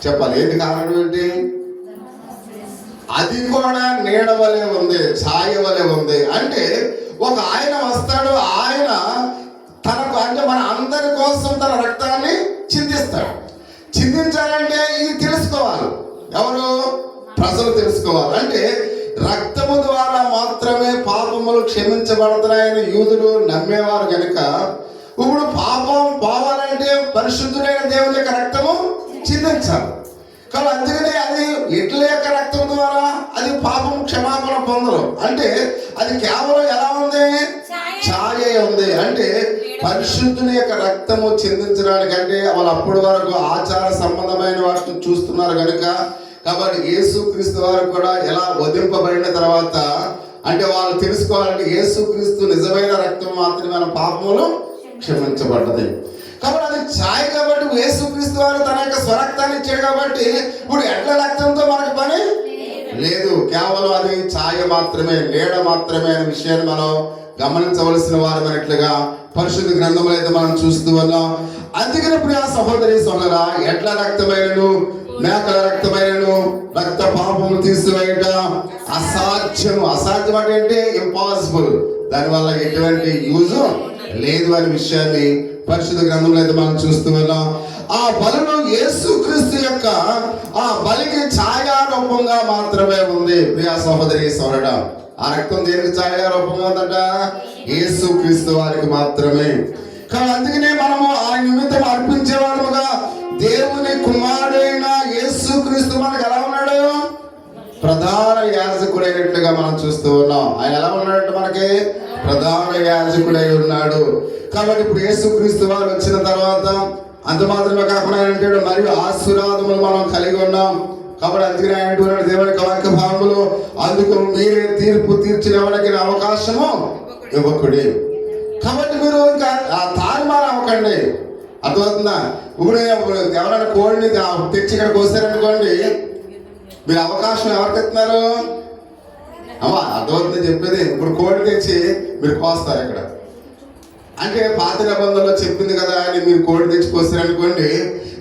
చెప్పాలి. ఏంటి కారణం ఏంటి? అది కూడా నీడ వలె ఉంది, ఛాయ వలె ఉంది. అంటే ఒక ఆయన వస్తాడు, ఆయన తనకు అంటే మన అందరి కోసం తన రక్తాన్ని చిందిస్తాడు. చిందించాలంటే ఇది తెలుసుకోవాలి. ఎవరు? ప్రజలు తెలుసుకోవాలి. అంటే రక్తము ద్వారా మాత్రమే పాపములు క్షమించబడుతున్నాయని యూదులు నమ్మేవారు కనుక ఇప్పుడు పాపం పోవాలంటే పరిశుద్ధుడైన దేవుని యొక్క రక్తము చిందించాలి. కానీ అందుకనే అది ఎట్ల యొక్క రక్తం ద్వారా అది పాపం క్షమాపణ పొందరు. అంటే అది కేవలం ఎలా ఉంది? ఛాయ ఉంది. అంటే పరిశుద్ధుని యొక్క రక్తము చిందించడానికంటే వాళ్ళు అప్పటి వరకు ఆచార సంబంధమైన వాటిని చూస్తున్నారు కనుక, కాబట్టి యేసుక్రీస్తు వారు కూడా ఎలా వధింపబడిన తర్వాత అంటే వాళ్ళు తెలుసుకోవాలంటే యేసుక్రీస్తు నిజమైన రక్తం మాత్రమే మన పాపములు క్షమించబడ్డది. కాబట్టి అది ఛాయ. కాబట్టి యేసుక్రీస్తు వారు తన యొక్క స్వరక్తాన్ని ఇచ్చాడు. కాబట్టి ఇప్పుడు ఎడ్ల రక్తంతో మనకు పని లేదు, కేవలం అది ఛాయ మాత్రమే, నీడ మాత్రమే అనే విషయాన్ని మనం గమనించవలసిన వారమైనట్లుగా పరిశుద్ధ గ్రంథంలో అయితే మనం చూస్తూ ఉన్నాం. అందుకని ప్రియ సహోదరి సోదరా, ఎడ్ల రక్తమైనను మేకల రక్తమైనను రక్త పాపము తీసివేయట అసాధ్యం. అసాధ్యం అంటే ఇంపాసిబుల్, దానివల్ల ఎటువంటి యూజ్ లేదు అనే విషయాన్ని పరిశుద్ధ గ్రంథంలో అయితే మనం చూస్తూ ఉన్నాం. ఆ బలులు యేసుక్రీస్తు యొక్క ఆ బలికి ఛాయారూపంగా మాత్రమే ఉంది. ప్రియ సహోదరి సోదరుడా, ఆ రక్తం దేనికి ఛాయారూపంగా ఉందంట? యేసుక్రీస్తు వారికి మాత్రమే. కానీ అందుకనే మనము ఆ నిమిత్తం అర్పించే వాళ్ళుగా దేవుని కుమారుడైన యేసుక్రీస్తు మనకు ఎలా ఉన్నాడు? ప్రధాన యాజకుడైనట్లుగా మనం చూస్తూ ఉన్నాం. ఆయన ఎలా ఉన్నాడంటే మనకి ప్రధాన యాజకుడై ఉన్నాడు. కాబట్టి ఇప్పుడు యేసుక్రీస్తు వారు వచ్చిన తర్వాత అంత మాత్రమే కాకుండా ఆయన అంటాడు మరియు ఆశీర్వాదములు మనం కలిగి ఉన్నాం. కాబట్టి అందుకని ఆయన అంటున్నాడు దేవుని వాక్య భాగములు, అందుకు మీరే తీర్పు తీర్చిన ఎవరికి అవకాశము ఇవ్వకుడి. కాబట్టి మీరు ఇంకా తారుమారు అవ్వకండి. అర్థమవుతుందా? ఇప్పుడు ఎవరైనా కోడిని తెచ్చి ఇక్కడ కోసారనుకోండి, మీరు అవకాశం ఎవరికి ఇస్తున్నారు? అమ్మా అర్థమవుతుంది చెప్పేది. ఇప్పుడు కోడి తెచ్చి మీరు కోస్తారు ఇక్కడ అంటే పాత నిబంధనలో చెప్పింది కదా అని మీరు కోడి తెచ్చి కోసారనుకోండి,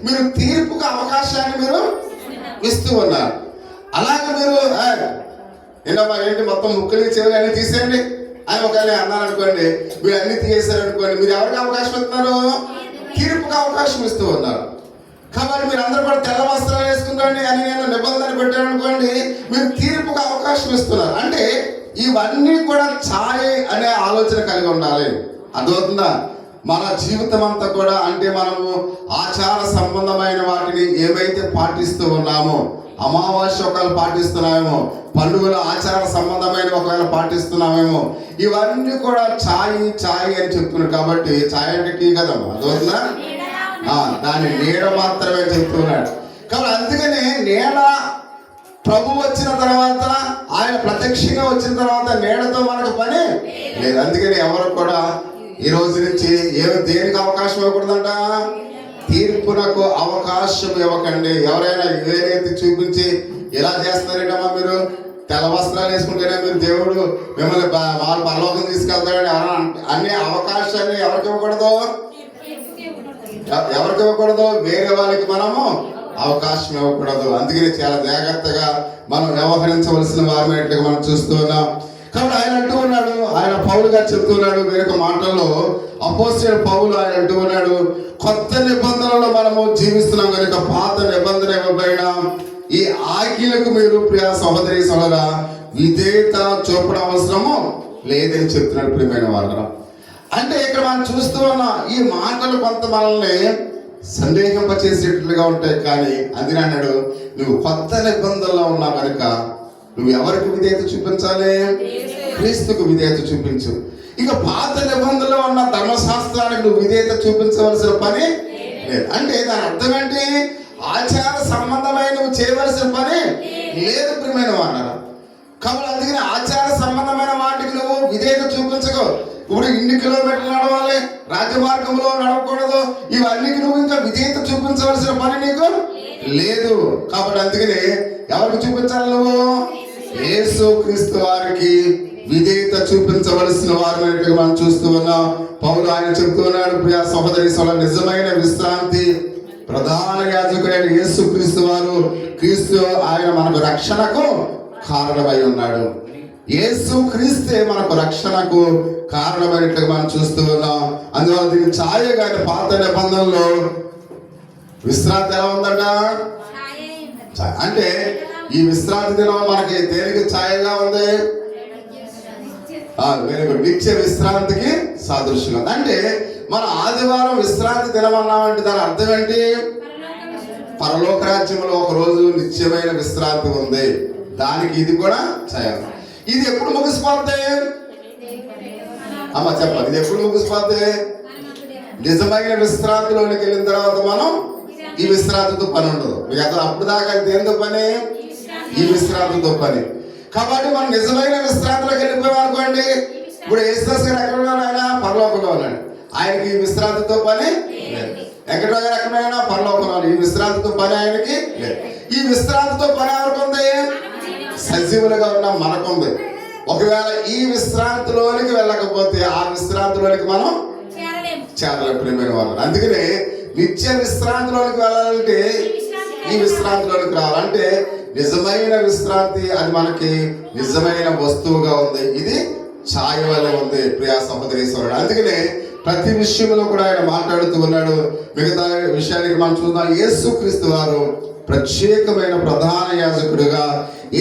మీరు తీర్పుకు అవకాశాన్ని మీరు ఇస్తూ ఉన్నారు. అలాగే మీరు ఏంటమ్మా ఏంటి మొత్తం ముక్కలు చెవులు అన్ని తీసేయండి అని ఒకవేళ అన్నారనుకోండి, మీరు అన్ని తీసేశారనుకోండి, మీరు ఎవరికి అవకాశం ఇస్తున్నారు? తీర్పుకు అవకాశం ఇస్తూ ఉన్నారు. కాబట్టి మీరు అందరూ కూడా తెల్ల వస్త్రాలు వేసుకుంటండి అని నేను నిబంధన పెట్టాను అనుకోండి, మీరు తీర్పుకు అవకాశం ఇస్తున్నారు. అంటే ఇవన్నీ కూడా ఛాయ అనే ఆలోచన కలిగి ఉండాలి. అర్థమవుతుందా? మన జీవితం అంతా కూడా అంటే మనము ఆచార సంబంధమైన వాటిని ఏవైతే పాటిస్తూ ఉన్నామో, అమావాస్య ఒకవేళ పాటిస్తున్నామేమో, పండుగల ఆచార సంబంధమైన ఒకవేళ పాటిస్తున్నామేమో, ఇవన్నీ కూడా ఛాయ్ అని చెప్తున్నారు. కాబట్టి ఛాయ్ అంటే టీ కదమ్మా, అర్థమవుతుందా? దాని నీడ మాత్రమే చెప్తున్నాడు. కాబట్టి అందుకని నీడ ప్రభు వచ్చిన తర్వాత, ఆయన ప్రత్యక్షంగా వచ్చిన తర్వాత నీడతో మనకు పని లేదు. అందుకని ఎవరు కూడా ఈ రోజు నుంచి దేనికి అవకాశం ఇవ్వకూడదంట? తీర్పునకు అవకాశం ఇవ్వకండి. ఎవరైనా ఏదైతే చూపించి ఎలా చేస్తున్నారేటమ్మా, మీరు తెల్ల వస్త్రాలు వేసుకుంటేనే మీరు దేవుడు మిమ్మల్ని వాళ్ళు పరలోకం తీసుకెళ్తాడని అన్ని అవకాశాన్ని ఎవరికి ఇవ్వకూడదు? ఎవరికి ఇవ్వకూడదు? వేరే వాళ్ళకి మనము అవకాశం ఇవ్వకూడదు. అందుకని చాలా జాగ్రత్తగా మనం వ్యవహరించవలసిన వారమైనట్టుగా మనం చూస్తూ ఉన్నాం. కాబట్టి ఆయన అంటూ ఉన్నాడు, ఆయన పౌలు గారు చెప్తున్నాడు వేరొక మాటల్లో, అపోస్తలుడైన పౌలు ఆయన అంటూ ఉన్నాడు, కొత్త నిబంధనలో మనము జీవిస్తున్నాం కనుక పాత నిబంధన ఇవ్వబడిన ఈ ఆజ్ఞలకు మీరు ప్రియ సహోదరి సహోదర విధేయత చూపడం అవసరము లేదని చెప్తున్నాడు. ప్రియమైన వాళ్ళ అంటే ఇక్కడ మనం చూస్తూ ఉన్న ఈ మాటలు కొంత మనల్ని సందేహింపచేసేట్లుగా ఉంటాయి. కానీ అందుకని అన్నాడు, నువ్వు కొత్త నిబంధనలో ఉన్నావు కనుక నువ్వు ఎవరికి విధేయత చూపించాలి? క్రీస్తుకు విధేయత చూపించు. ఇక పాత నిబంధనలో ఉన్న ధర్మశాస్త్రానికి నువ్వు విధేయత చూపించవలసిన పని లేదు. అంటే దాని అర్థం ఏంటి? ఆచార సంబంధమైన నువ్వు చేయవలసిన పని లేదు ప్రియమైన వాళ్ళ. కాబట్టి అందుకని ఆచార సంబంధమైన వాటికి నువ్వు విధేయత చూపించకు. ఇప్పుడు ఇన్ని కిలోమీటర్లు నడవాలి, రాజమార్గంలో నడవకూడదు, ఇవన్నీ నువ్వు ఇంకా విధేయత చూపించవలసిన పని నీకు లేదు. కాబట్టి అందుకని ఎవరికి చూపించాలి? నువ్వు యేసుక్రీస్తు వారికి విధేయత చూపించవలసిన వారిని మనం చూస్తూ ఉన్నాం. పౌలు ఆయన చెప్తూ ఉన్నాడు, ప్రియ సహోదరి సోదరుల నిజమైన విశ్రాంతి ప్రధాన యాజకుడైన యేసు క్రీస్తు వారు, క్రీస్తు ఆయన మనకు రక్షణకు కారణమై ఉన్నాడు. యేసు క్రీస్తే మనకు రక్షణకు కారణమైనట్లుగా మనం చూస్తూ ఉన్నాం. అందువల్ల దీన్ని ఛాయగానే పాత నిబంధనలో విశ్రాంతి ఎలా ఉందంట అంటే ఈ విశ్రాంతి దినం మనకి దేనికి ఛాయగా ఉంది? నిత్య విశ్రాంతికి సాదృశ్యంగా ఉంది. అంటే మన ఆదివారం విశ్రాంతి దినం అన్నామంటే దాని అర్థం ఏంటి? పరలోక రాజ్యంలో ఒక రోజు నిత్యమైన విశ్రాంతి ఉంది, దానికి ఇది కూడా ఛాయ. ఇది ఎప్పుడు ముగిసిపోద్ది అమ్మ చెప్పాలి? ఇది ఎప్పుడు ముగిసిపోద్ది? నిజమైన విశ్రాంతిలోనికి వెళ్ళిన తర్వాత మనం ఈ విశ్రాంతితో పని ఉండదు. మీకు అసలు అప్పుడు దాకా దేనితో పని? ఈ విశ్రాంతితో పని. కాబట్టి మనం నిజమైన విశ్రాంతిలోకి వెళ్ళిపోయాం అనుకోండి. ఇప్పుడు యేసుదాస్ గారు ఎక్కడ ఉన్నారు? ఆయన పరలోకంలో ఉన్నాడు. ఆయనకి ఈ విశ్రాంతితో పని లేదు. వెంకటరావు గారు ఎక్కడైనా పరలోకంలో, ఈ విశ్రాంతితో పని ఆయనకి లేదు. ఈ విశ్రాంతితో పని ఎవరికి ఉంది? సజీవులుగా ఉన్న మనకుంది. ఒకవేళ ఈ విశ్రాంతిలోనికి వెళ్ళకపోతే ఆ విశ్రాంతిలోనికి మనం చేరలేం ప్రియమైన వాళ్ళు. అందుకనే నిత్య విశ్రాంతిలోనికి వెళ్ళాలంటే ఈ విశ్రాంతిలోనికి రావాలంటే నిజమైన విశ్రాంతి, అది మనకి నిజమైన వస్తువుగా ఉంది. ఇది ఛాయ వల్ల ఉంది ప్రియా సహోదరీశ్వరుడు. అందుకనే ప్రతి విషయంలో కూడా ఆయన మాట్లాడుతూ ఉన్నాడు. మిగతా విషయానికి మనం చూద్దాం. యేసు క్రీస్తు వారు ప్రత్యేకమైన ప్రధాన యాజకుడిగా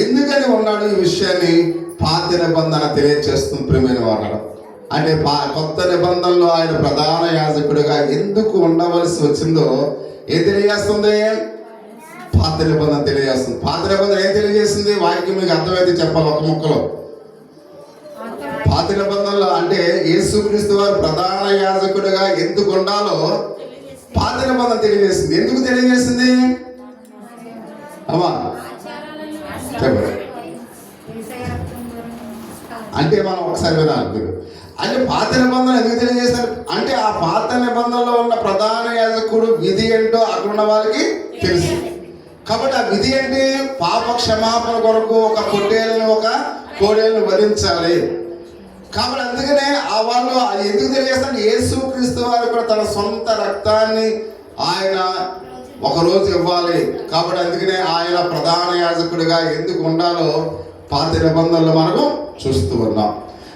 ఎందుకని ఉన్నాడు? ఈ విషయాన్ని పాత నిబంధన తెలియజేస్తుంది ప్రియమైన వారు. అంటే కొత్త నిబంధనలో ఆయన ప్రధాన యాజకుడిగా ఎందుకు ఉండవలసి వచ్చిందో ఏం తెలియజేస్తుంది? పాత నిబంధన తెలియజేస్తుంది. పాత నిబంధన ఏం తెలియజేస్తుంది? వాక్యం మీకు అర్థమైతే చెప్పాలి ఒక ముక్కలో. పాత నిబంధనలో అంటే యేసుక్రీస్తు వారు ప్రధాన యాజకుడిగా ఎందుకు ఉండాలో పాత నిబంధన తెలియజేసింది. ఎందుకు తెలియజేసింది అమ్మా చెప్పండి? అంటే మనం ఒకసారి వినాలి మీరు. అంటే పాత నిబంధన ఎందుకు తెలియజేస్తారు అంటే ఆ పాత నిబంధనలో ఉన్న ప్రధాన యాజకుడు విధి ఏంటో అక్కడ ఉన్న వాళ్ళకి తెలుసు. కాబట్టి ఆ విధి ఏంటి? పాప క్షమాపణ కొరకు ఒక పొట్టేలను ఒక కోడేలను వధించాలి. కాబట్టి అందుకనే ఆ వాళ్ళు ఎందుకు తెలియజేస్తారు? యేసు క్రీస్తు వారు కూడా తన సొంత రక్తాన్ని ఆయన ఒకరోజు ఇవ్వాలి. కాబట్టి అందుకనే ఆయన ప్రధాన యాజకుడిగా ఎందుకు ఉండాలో పాత నిబంధనలు మనకు చూస్తూ ఉన్నాం.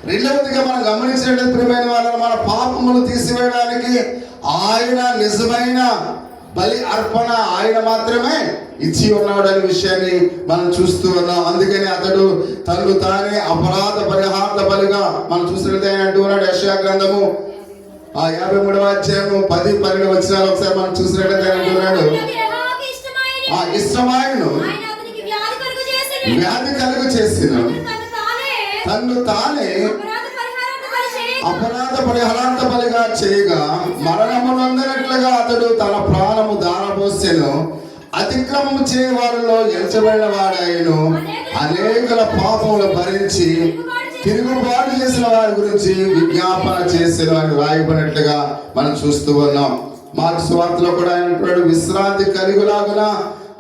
రెండవదిగా మనం గమనించినట్లయితే ప్రియమైన వాళ్ళని మన పాపములు తీసివేయడానికి ఆయన నిజమైన బలి అర్పణ ఆయన మాత్రమే ఇచ్చి ఉన్నాడు అనే విషయాన్ని మనం చూస్తూ ఉన్నాం. అందుకని అతడు తను తానే అపరాధ పరిహార బలిగా మనం చూసినట్లయితే ఆయన అంటూ ఉన్నాడు. యెషయా గ్రంథము 53వ అధ్యాయము 10-12 వచనాలు ఒకసారి మనం చూసినట్లయితే ఆయన అంటున్నాడు, ఆ ఇశ్రాయేలును వ్యాధి కలుగు చేసిన తన్ను తానే అపరాధ పరిహారాంత బలిగా చేయగా మరణమునందనట్లుగా అతడు తన ప్రాణము దారపోసెను. అతిక్రమము చేయవారిలో ఎంచబడిన వాడాయను. అనేకుల పాపములు భరించి తిరుగుబాటు చేసిన వారి గురించి విజ్ఞాపన చేసిన అని రాయబడినట్లుగా మనం చూస్తూ ఉన్నాం. మార్కు సువార్తలో కూడా ఆయన అంటున్నాడు, విశ్రాంతి కలిగులాగున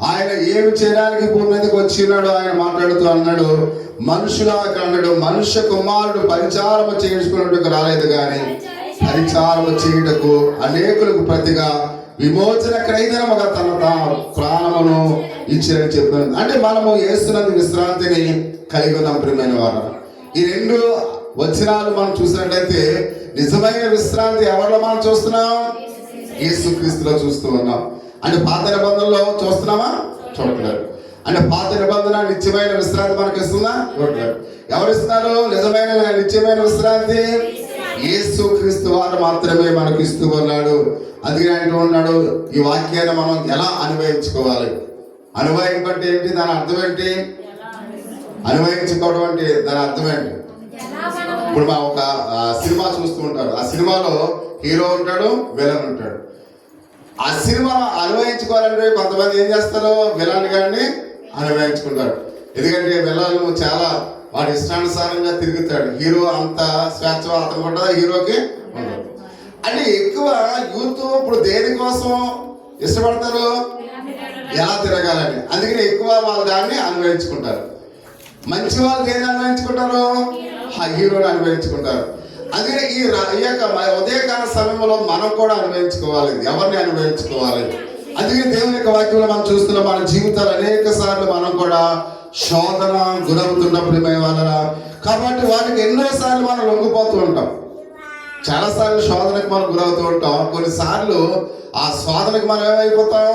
ఆయన ఏమి చేయడానికి భూమి మీదకి వచ్చినాడు ఆయన మాట్లాడుతూ అన్నాడు, మనుషులా అన్నాడు, మనుష్య కుమారుడు పరిచారము చేయించుకున్నట్టుకు రాలేదు కానీ పరిచారము చేయుటకు అనేకులకు ప్రతిగా విమోచన క్రైదనముగా తన ప్రాణమును ఇచ్చారని చెప్పాను. అంటే మనము యేసునందు విశ్రాంతిని కలిగి ఉన్నాం ప్రియమైన వారు. ఈ రెండు వచనాలు మనం చూసినట్లయితే నిజమైన విశ్రాంతి ఎవరిలో మనం చూస్తున్నాం? యేసుక్రీస్తులో చూస్తూ ఉన్నాం. అంటే పాత నిబంధనలో చూస్తున్నామా? చూడలేదు. అంటే పాత నిబంధన నిత్యమైన విశ్రాంతి మనకి ఇస్తుందా? చూడలేదు. ఎవరు ఇస్తున్నారు నిజమైన నిత్యమైన విశ్రాంతి? యేసుక్రీస్తు వారు మాత్రమే మనకు ఇస్తూ ఉన్నాడు. అందుకే అంటూ ఉన్నాడు, ఈ వాక్యాన్ని మనం ఎలా అన్వయించుకోవాలి? అన్వయింపంటే ఏంటి? దాని అర్థం ఏంటి? అన్వయించుకోవడం అంటే దాని అర్థం ఏంటి? ఇప్పుడు మా ఒక సినిమా చూస్తూ ఉంటారు. ఆ సినిమాలో హీరో ఉంటాడు, విలన్ ఉంటాడు. ఆ సినిమా అన్వయించుకోవాలంటే కొంతమంది ఏం చేస్తారు? విలన్ గారిని అన్వయించుకుంటారు. ఎందుకంటే విలన్ చాలా వాడి ఇష్టానుసారంగా తిరుగుతాడు. హీరో అంత స్వేచ్ఛవాతం కూడా హీరోకి ఉండదు. అంటే ఎక్కువ యూత్ ఇప్పుడు దేనికోసం ఇష్టపడతారు? ఎలా తిరగాలని. అందుకని ఎక్కువ వాళ్ళు దాన్ని అన్వయించుకుంటారు. మంచి వాళ్ళు దేన్ని అన్వయించుకుంటారు? ఆ హీరోని అన్వయించుకుంటారు. అందుకని ఈ యొక్క ఉదయకాల సమయంలో మనం కూడా అన్వయించుకోవాలి. ఎవరిని అన్వయించుకోవాలి? అందుకే దేవుని యొక్క వాక్యంలో మనం చూస్తున్నాం, మన జీవితాలు అనేక సార్లు మనం కూడా శోధన గురవుతున్నప్పుడు వాళ్ళ కాబట్టి వాటికి ఎన్నోసార్లు మనం లొంగిపోతూ ఉంటాం. చాలాసార్లు శోధనకు మనం గురవుతూ ఉంటాం. కొన్నిసార్లు ఆ శోధనకు మనం ఏమైపోతాం,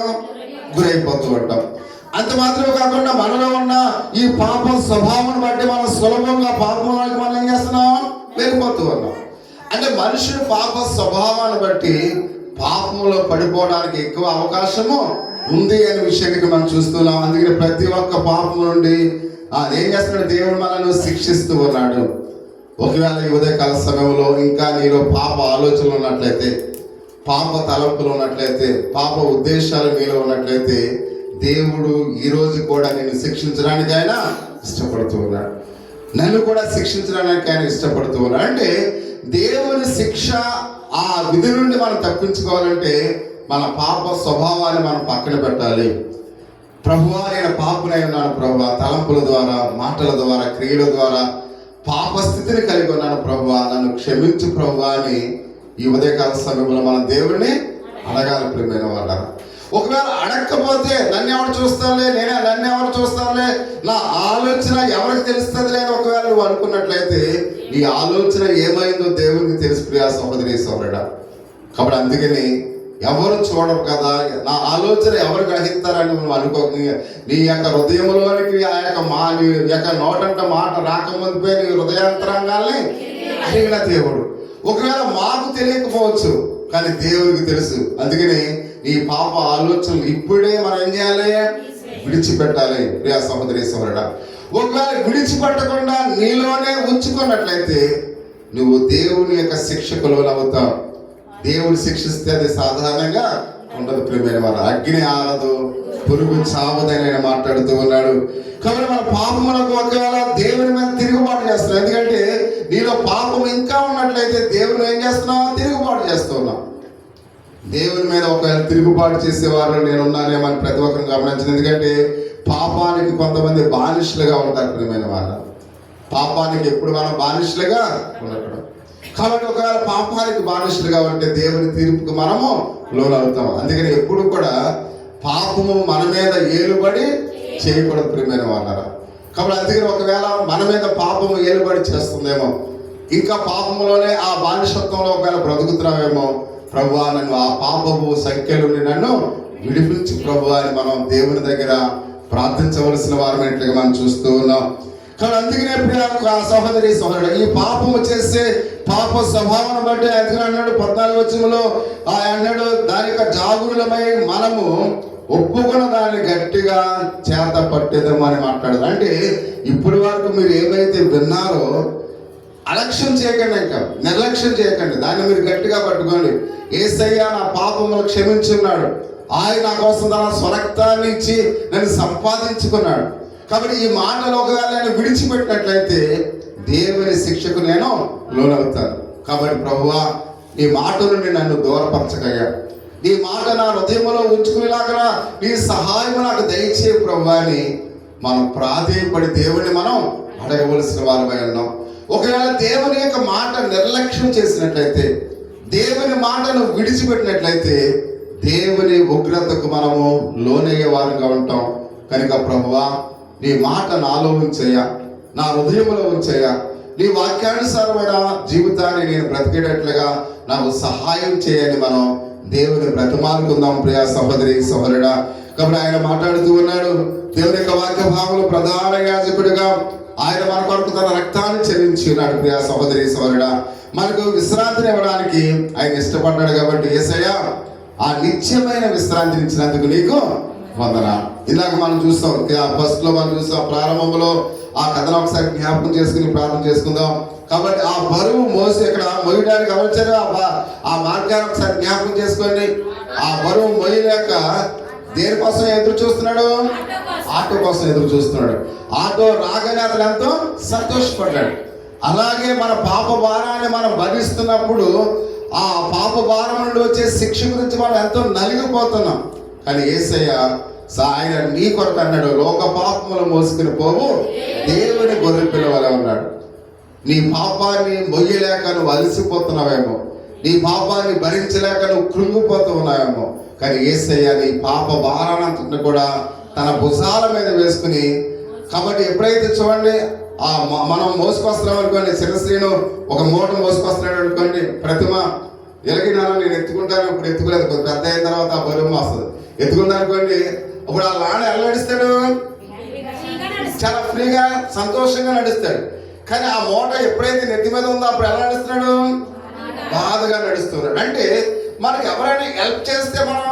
గురైపోతూ ఉంటాం. అంత మాత్రమే కాకుండా మనలో ఉన్న ఈ పాప స్వభావం బట్టి మనం సులభంగా పాపంలోకి మనం ఏం చేస్తున్నాం, వెళ్ళిపోతూ ఉన్నాం. అంటే మనుషుడు పాప స్వభావాన్ని బట్టి పాపంలో పడిపోవడానికి ఎక్కువ అవకాశము ఉంది అనే విషయానికి మనం చూస్తున్నాం. అందుకని ప్రతి ఒక్క పాపం నుండి ఏం చేస్తున్నాడు, దేవుడు మనల్ని శిక్షిస్తూ ఉన్నాడు. ఒకవేళ ఈ ఉదయకాల సమయంలో ఇంకా నీలో పాప ఆలోచనలు ఉన్నట్లయితే, పాప తలంపులు ఉన్నట్లయితే, పాప ఉద్దేశాలు మీలో ఉన్నట్లయితే, దేవుడు ఈ రోజు కూడా నేను శిక్షించడానికి ఆయన ఇష్టపడుతూ ఉన్నాడు. నన్ను కూడా శిక్షించడానికి ఆయన ఇష్టపడుతూ ఉన్నాడు. అంటే దేవుని శిక్ష, ఆ విధి నుండి మనం తప్పించుకోవాలంటే మన పాప స్వభావాన్ని మనం పక్కన పెట్టాలి. ప్రభువా నేను పాపునై ఉన్నాను ప్రభువా, తలంపుల ద్వారా, మాటల ద్వారా, క్రియల ద్వారా పాప స్థితిని కలిగి ఉన్నాను ప్రభువా, నన్ను క్షమించు ప్రభువా అని ఈ ఉదయకాల సమయంలో మనం దేవుడిని అడగాలి. ప్రియమైన వాళ్ళ, ఒకవేళ అడగకపోతే నన్ను ఎవరు చూస్తారులే, నన్ను ఎవరు చూస్తారులే, నా ఆలోచన ఎవరికి తెలుస్తుంది లేదు ఒకవేళ నువ్వు అనుకున్నట్లయితే నీ ఆలోచన ఏమైందో దేవునికి తెలుసు ప్రియా సహోదరి సోదరుడా. కాబట్టి అందుకని ఎవరు చూడరు కదా, నా ఆలోచన ఎవరు గ్రహిస్తారని నువ్వు అనుకో. నీ యొక్క హృదయంలోనికి ఆ యొక్క నీ యొక్క నోటంట మాట రాకముందుపై నీ హృదయాంతరంగాల్ని అడిగిన దేవుడు. ఒకవేళ మాకు తెలియకపోవచ్చు కానీ దేవుడికి తెలుసు. అందుకని నీ పాప ఆలోచనలు ఇప్పుడే మనం ఏం చేయాలి, విడిచిపెట్టాలి ప్రియా సహోదరి సోదరుడా. ఒకవేళ విడిచిపెట్టకుండా నీలోనే ఉంచుకున్నట్లయితే నువ్వు దేవుని యొక్క శిక్షకు లోనవుతావు. దేవుడు శిక్షిస్తే అది సాధారణంగా ఉండదు ప్రియమైన వారు. అగ్ని ఆరదు, పురుగు చావదని ఆయన మాట్లాడుతూ ఉన్నాడు. కాబట్టి మన పాపములకు ఒకవేళ దేవుని మీద తిరుగుబాటు చేస్తున్నాం. ఎందుకంటే నీలో పాపం ఇంకా ఉన్నట్లయితే దేవుని ఏం చేస్తున్నావు, తిరుగుబాటు చేస్తున్నావు. దేవుని మీద ఒకవేళ తిరుగుబాటు చేసేవారు నేనున్నానేమని ప్రతి ఒక్కరిని గమనించింది. ఎందుకంటే పాపానికి కొంతమంది బానిసలుగా ఉంటారు ప్రియమైన వారు. పాపానికి ఎప్పుడు మనం బానిసలుగా ఉండకూడదు. కాబట్టి ఒకవేళ పాపానికి బానిసలుగా ఉంటే దేవుని తీర్పుకు మనము లోనవుతాం. అందుకని ఎప్పుడు కూడా పాపము మన మీద ఏలుబడి చేయకూడదు ప్రియమైన వాళ్ళరా. కాబట్టి అందుకని ఒకవేళ మన మీద పాపము ఏలుబడి చేస్తుందేమో, ఇంకా పాపములోనే ఆ బానిసత్వంలో ఒకవేళ బ్రతుకుతున్నామేమో, ప్రభువా నన్ను ఆ పాపము సంఖ్య నుండి నన్ను విడిపించు ప్రభువా అని మనం దేవుని దగ్గర ప్రార్థించవలసిన వారమైనట్లుగా మనం చూస్తూ ఉన్నాం. కానీ అందుకనే ప్రియ సహోదరి సహోదరుడు, ఈ పాపము చేసే పాప స్వభావం బట్టి అందుకని అన్నాడు 14వ వచనంలో అన్నాడు, దాని యొక్క జాగృలమై మనము ఒప్పుకున్న దాన్ని గట్టిగా చేత పట్టేదేమో అని మాట్లాడదు. అంటే ఇప్పటి వరకు మీరు ఏమైతే విన్నారో అలక్ష్యం చేయకండి, ఇంకా నిర్లక్ష్యం చేయకండి, దాన్ని మీరు గట్టిగా పట్టుకోండి. యేసయ్య నా పాపములు క్షమించున్నాడు, ఆయన నా కోసం తన స్వరక్తాన్ని ఇచ్చి నన్ను సంపాదించుకున్నాడు. కాబట్టి ఈ మాటలు ఒకవేళ నేను విడిచిపెట్టినట్లయితే దేవుని శిక్షకు నేను లోనవుతాను. కాబట్టి ప్రభువా ఈ మాట నుండి నన్ను దూరపరచకయ్యా, నీ మాట నా హృదయంలో ఉంచుకునేలాగా నీ సహాయం నాకు దయచే ప్రభువా అని మనం ప్రాధేయపడి దేవుని మనం అడగవలసిన వారమై ఉన్నాం. ఒకవేళ దేవుని యొక్క మాట నిర్లక్ష్యం చేసినట్లయితే, దేవుని మాటను విడిచిపెట్టినట్లయితే దేవుని ఉగ్రతకు మనము లోనయ్యే వారంగా ఉంటాం. కనుక ప్రభువా నీ మాట నాలో ఉంచయ్యా, నా హృదయంలో ఉంచయ్యా, నీ వాక్యానుసారమైన జీవితాన్ని నేను బ్రతికేటట్లుగా నాకు సహాయం చేయని మనం దేవుని బ్రతిమాలుకుందాం ప్రియా సహోదరి సహోదరుడా. కాబట్టి ఆయన మాట్లాడుతూ ఉన్నాడు, దేవుని యొక్క వాక్య భాగంలో ప్రధాన యాజకుడిగా ఆయన మన కొరకు తన రక్తాన్ని చెల్లించి ఉన్నాడు ప్రియా సహోదరి సహోదరుడా. మనకు విశ్రాంతిని ఇవ్వడానికి ఆయన ఇష్టపడ్డాడు. కాబట్టి యేసయ్య ఆ నిత్యమైన విశ్రాంతిని ఇచ్చినందుకు నీకు వందన. ఇందాక మనం చూస్తాం, ఫస్ట్ లో మనం చూస్తాం, ప్రారంభంలో ఆ కథను ఒకసారి జ్ఞాపకం చేసుకుని ప్రార్థన చేసుకుందాం. కాబట్టి ఆ బరువు మోసి ఇక్కడ మొయ్యడానికి గమనించారు, ఆ మార్గాన్ని ఒకసారి జ్ఞాపకం చేసుకోండి. ఆ బరువు మొయ్యలేక దేనికోసం ఎదురు చూస్తున్నాడు, ఆటో కోసం ఎదురు చూస్తున్నాడు. ఆటో రాగానే అతను ఎంతో సంతోషపడ్డాడు. అలాగే మన పాప భారాన్ని మనం భరిస్తున్నప్పుడు ఆ పాప భారం నుండి వచ్చే శిక్ష గురించి మనం ఎంతో నలిగిపోతున్నాం. కానీ యేసయ్య ఆయన నీ కొరకు అన్నాడు, లోక పాపములు మోసుకుని పోవు దేవుని గొర్రె పిల్లవలే ఉన్నాడు. నీ పాపాన్ని మొయ్యలేక నువ్వు అలసిపోతున్నావేమో, నీ పాపాన్ని భరించలేక నువ్వు కృంగిపోతూ ఉన్నావేమో, కానీ యేసయ్య నీ పాప భారానంతటిని కూడా తన భుజాల మీద వేసుకుని, కాబట్టి ఎప్పుడైతే చూడండి మనం మోసుకొస్తున్నాం అనుకోండి, శిరశ్రీను ఒక మూట మోసుకొస్తున్నాడు అనుకోండి, ప్రతిమ ఎలాగినాను నేను ఎత్తుకుంటాను, ఇప్పుడు ఎత్తుకోలేదు, పెద్ద అయిన తర్వాత ఆ బరువు వస్తుంది, ఎత్తుకుందా అనుకోండి, ఇప్పుడు ఆ నాన్న ఎలా నడుస్తాడు? చాలా ఫ్రీగా సంతోషంగా నడుస్తాడు. కానీ ఆ మూట ఎప్పుడైతే నెత్తి మీద ఉందో అప్పుడు ఎలా నడుస్తున్నాడు? బాధగా నడుస్తున్నాడు. అంటే మనకి ఎవరైనా హెల్ప్ చేస్తే మనం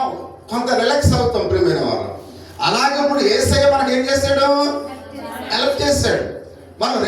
కొంత రిలాక్స్ అవుతాం ప్రియమైన వాళ్ళు. అలాగే ఇప్పుడు యేసయ్య మనకి ఏం చేశాడు? హెల్ప్ చేశాడు. మనం